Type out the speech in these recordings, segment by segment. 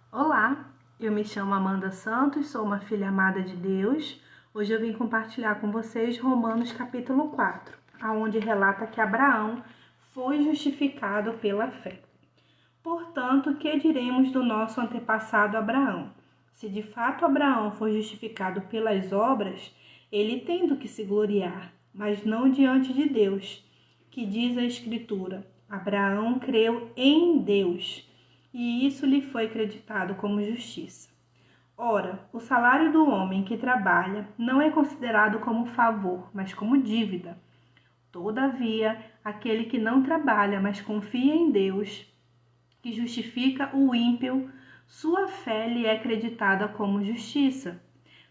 Olá, eu me chamo Amanda Santos, sou uma filha amada de Deus. Hoje eu vim compartilhar com vocês Romanos capítulo 4, onde relata que Abraão foi justificado pela fé. Portanto, que diremos do nosso antepassado Abraão? Se de fato Abraão foi justificado pelas obras, ele tem do que se gloriar, mas não diante de Deus, que diz a Escritura: Abraão creu em Deus, e isso lhe foi acreditado como justiça. Ora, o salário do homem que trabalha não é considerado como favor, mas como dívida. Todavia, aquele que não trabalha, mas confia em Deus, que justifica o ímpio, sua fé lhe é acreditada como justiça.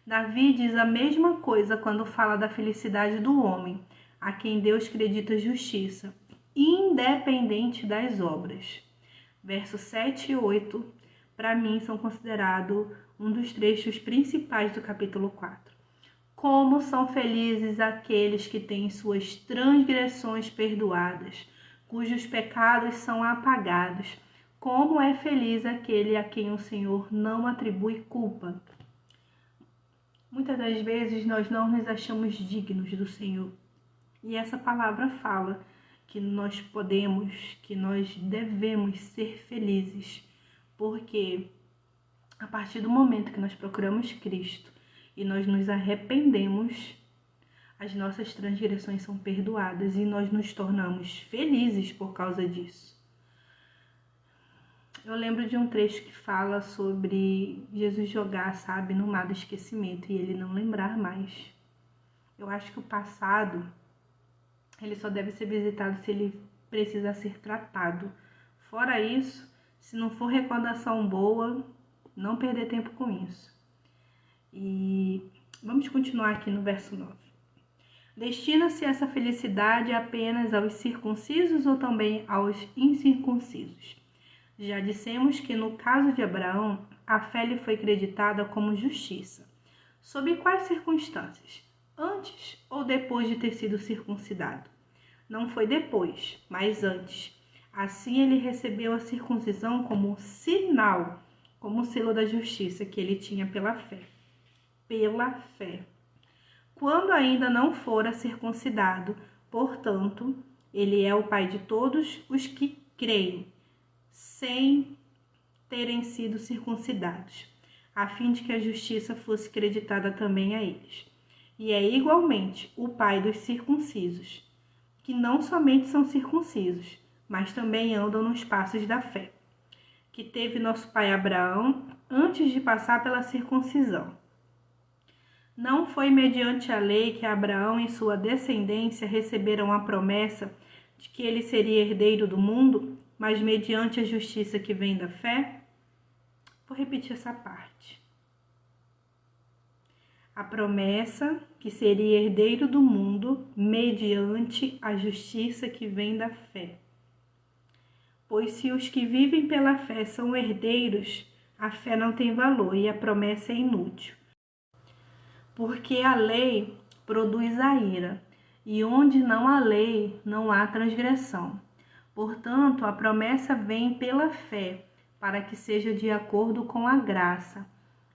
Davi diz a mesma coisa quando fala da felicidade do homem, a quem Deus acredita justiça, independente das obras. Versos 7 e 8, para mim, são considerados um dos trechos principais do capítulo 4. Como são felizes aqueles que têm suas transgressões perdoadas, cujos pecados são apagados. Como é feliz aquele a quem o Senhor não atribui culpa. Muitas das vezes nós não nos achamos dignos do Senhor. E essa palavra fala que nós podemos, que nós devemos ser felizes, porque a partir do momento que nós procuramos Cristo e nós nos arrependemos, as nossas transgressões são perdoadas e nós nos tornamos felizes por causa disso. Eu lembro de um trecho que fala sobre Jesus jogar, no mar do esquecimento e ele não lembrar mais. Eu acho que o passado, ele só deve ser visitado se ele precisa ser tratado. Fora isso, se não for recordação boa, não perder tempo com isso. E vamos continuar aqui no verso 9. Destina-se essa felicidade apenas aos circuncisos ou também aos incircuncisos? Já dissemos que no caso de Abraão, a fé lhe foi creditada como justiça. Sob quais circunstâncias? Antes ou depois de ter sido circuncidado? Não foi depois, mas antes. Assim ele recebeu a circuncisão como sinal, como selo da justiça que ele tinha pela fé. Pela fé. Quando ainda não fora circuncidado, portanto, ele é o pai de todos os que creem, sem terem sido circuncidados, a fim de que a justiça fosse creditada também a eles. E é igualmente o pai dos circuncisos, que não somente são circuncisos, mas também andam nos passos da fé, que teve nosso pai Abraão antes de passar pela circuncisão. Não foi mediante a lei que Abraão e sua descendência receberam a promessa de que ele seria herdeiro do mundo, mas mediante a justiça que vem da fé? Vou repetir essa parte. A promessa que seria herdeiro do mundo mediante a justiça que vem da fé. Pois se os que vivem pela fé são herdeiros, a fé não tem valor e a promessa é inútil. Porque a lei produz a ira, e onde não há lei, não há transgressão. Portanto, a promessa vem pela fé, para que seja de acordo com a graça,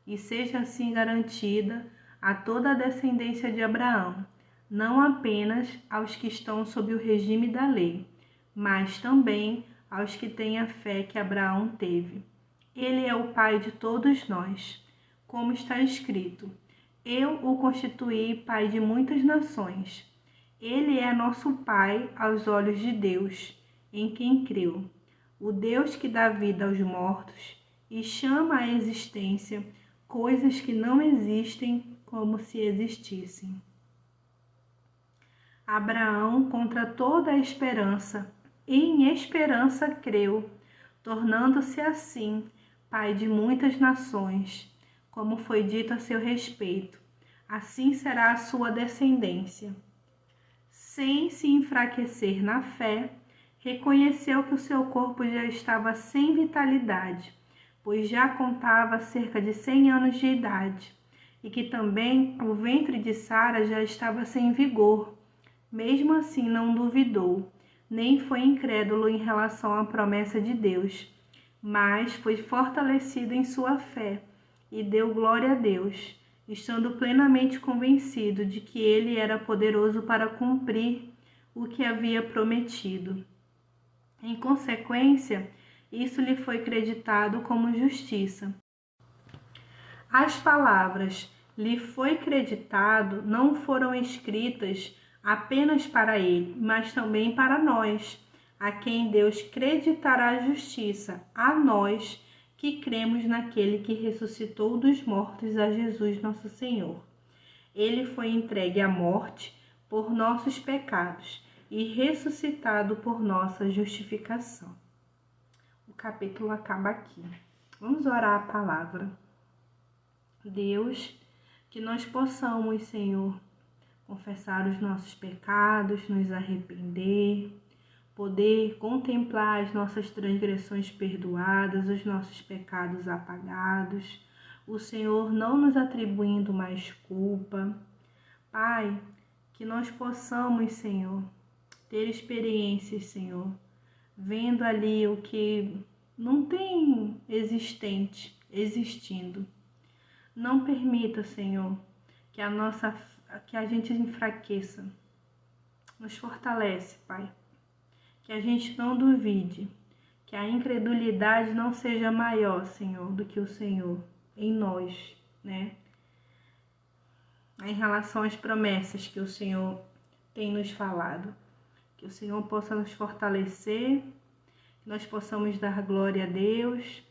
e seja assim garantida a toda a descendência de Abraão, não apenas aos que estão sob o regime da lei, mas também aos que têm a fé que Abraão teve. Ele é o pai de todos nós, como está escrito: eu o constituí pai de muitas nações. Ele é nosso pai aos olhos de Deus, em quem creu, o Deus que dá vida aos mortos e chama à existência coisas que não existem como se existissem. Abraão, contra toda a esperança, em esperança creu, tornando-se assim pai de muitas nações, como foi dito a seu respeito, assim será a sua descendência. Sem se enfraquecer na fé, reconheceu que o seu corpo já estava sem vitalidade, pois já contava cerca de 100 anos de idade, e que também o ventre de Sara já estava sem vigor. Mesmo assim não duvidou, nem foi incrédulo em relação à promessa de Deus, mas foi fortalecido em sua fé e deu glória a Deus, estando plenamente convencido de que ele era poderoso para cumprir o que havia prometido. Em consequência, isso lhe foi creditado como justiça. As palavras "lhe foi creditado" não foram escritas apenas para ele, mas também para nós, a quem Deus creditará a justiça, a nós que cremos naquele que ressuscitou dos mortos, a Jesus nosso Senhor. Ele foi entregue à morte por nossos pecados e ressuscitado por nossa justificação. O capítulo acaba aqui. Vamos orar a palavra. Deus, que nós possamos, Senhor, confessar os nossos pecados, nos arrepender, poder contemplar as nossas transgressões perdoadas, os nossos pecados apagados, o Senhor não nos atribuindo mais culpa. Pai, que nós possamos, Senhor, ter experiências, Senhor, vendo ali o que não tem existindo. Não permita, Senhor, que a gente enfraqueça. Nos fortalece, Pai. Que a gente não duvide, que a incredulidade não seja maior, Senhor, do que o Senhor em nós, né? Em relação às promessas que o Senhor tem nos falado. Que o Senhor possa nos fortalecer, que nós possamos dar glória a Deus,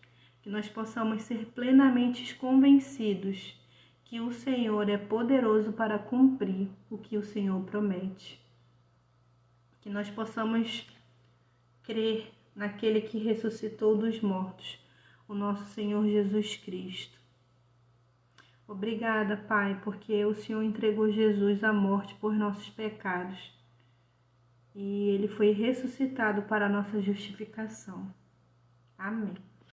que nós possamos ser plenamente convencidos que o Senhor é poderoso para cumprir o que o Senhor promete. Que nós possamos crer naquele que ressuscitou dos mortos, o nosso Senhor Jesus Cristo. Obrigada, Pai, porque o Senhor entregou Jesus à morte por nossos pecados e ele foi ressuscitado para a nossa justificação. Amém.